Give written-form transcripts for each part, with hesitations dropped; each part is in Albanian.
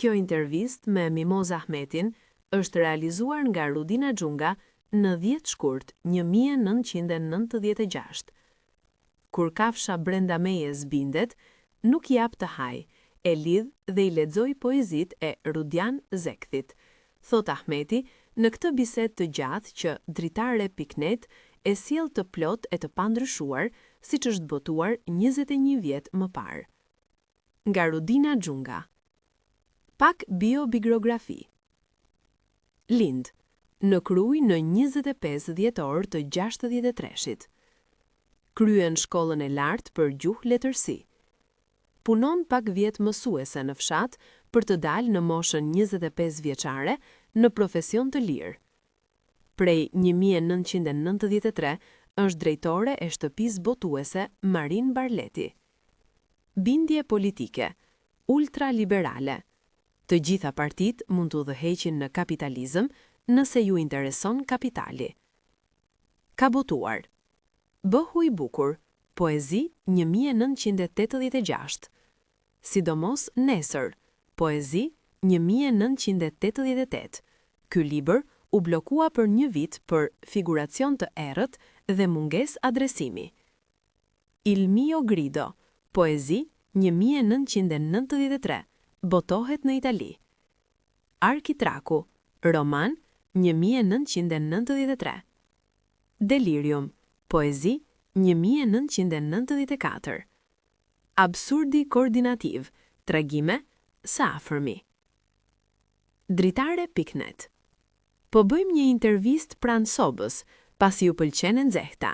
Kjo intervistë me Mimoz Ahmetin është realizuar nga Rudina Xhunga në 10 shkurt 1996. Kur kafsha brenda meje zbindet, nuk jap të haj, e lidh dhe i lexoj poezitë e Rudian Zekthit, thot Ahmeti në këtë bisedë të gjatë që Dritare.net e sjell të plot e të pandryshuar, siç është botuar 21 vjet më parë. Nga Rudina Xhunga. Pak biobibliografi. Lind në Kruj në 25 dhjetor të 63-shit. Kryen shkollën e lartë për gjuhë letërsi. Punon pak vjet mësuese në fshat për të dalë në moshën 25 vjeçare në profesion të lirë. Prej 1993 është drejtore e shtëpisë botuese Marin Barleti. Bindje politike, ultraliberale. Të gjitha partitë mund të udhëheqin në kapitalizëm nëse ju intereson kapitali. Ka botuar. Bëhu i bukur, poezi 1986. Sidomos Nesër, poezi 1988. Ky libër u blokua për 1 vit për figuracion të errët dhe mungesë adresimi. Il mio grido, poezi 1993, botohet në Itali. Arkitraku, roman 1993. Delirium, poezi 1994. Absurdi koordinativ, tregime, sa afërmi. Dritare.net. Po bëjmë një intervistë pranë sobës, pasi ju pëlqen e nxehta.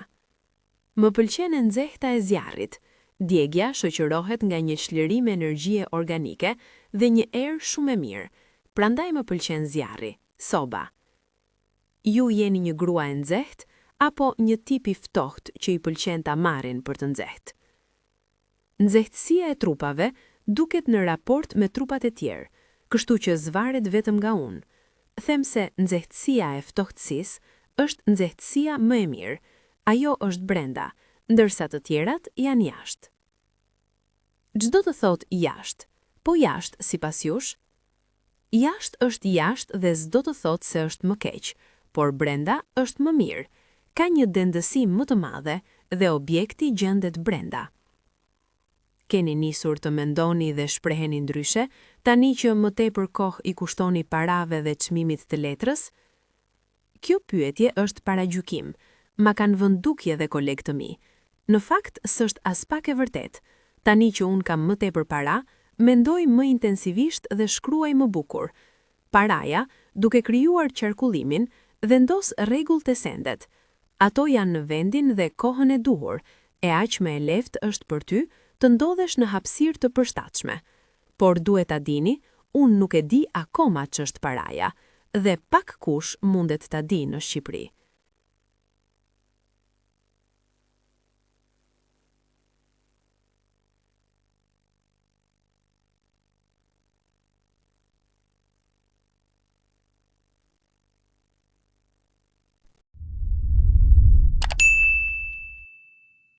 Më pëlqen e nxehta e zjarrit. Djegja shoqërohet nga një çlirim energjie organike dhe një erë shumë e mirë. Prandaj më pëlqen zjarri, soba. Ju jeni një grua e nxehtë apo një tip i ftohtë që i pëlqen ta marrin për të nxehtë? Nxehtësia e trupave duket në raport me trupat e tjerë, kështu që zvaret vetëm nga unë. Them se nxehtësia e ftohtësisë është nxehtësia më e mirë. Ajo është brenda, ndërsa të tjerat janë jashtë. Çdo të thot jashtë, po jashtë sipas jush? Jashtë është jashtë dhe s'do të thot se është më keq, por brenda është më mirë. Ka një dendësi më të madhe dhe objekti gjendet brenda. Keni nisur të mendoni dhe shpreheni ndryshe, tani që më tepër kohë i kushtoni parave dhe çmimit të letrës? Kjo pyetje është paragjykim, ma kanë vënë dukje dhe kolegë të mi. Në fakt, s'është as pak e vërtet. Tani që unë kam më tepër para, mendoj më intensivisht dhe shkruaj më bukur. Paraja, duke krijuar qarkullimin, vendos rregull të sendet. Ato janë në vendin dhe kohën e duhur, e aq më e lehtë është për ty të ndodhesh në hapësirë të përshtatshme. Por duhet ta dini, unë nuk e di akoma ç'është paraja, dhe pak kush mundet ta di në Shqipëri.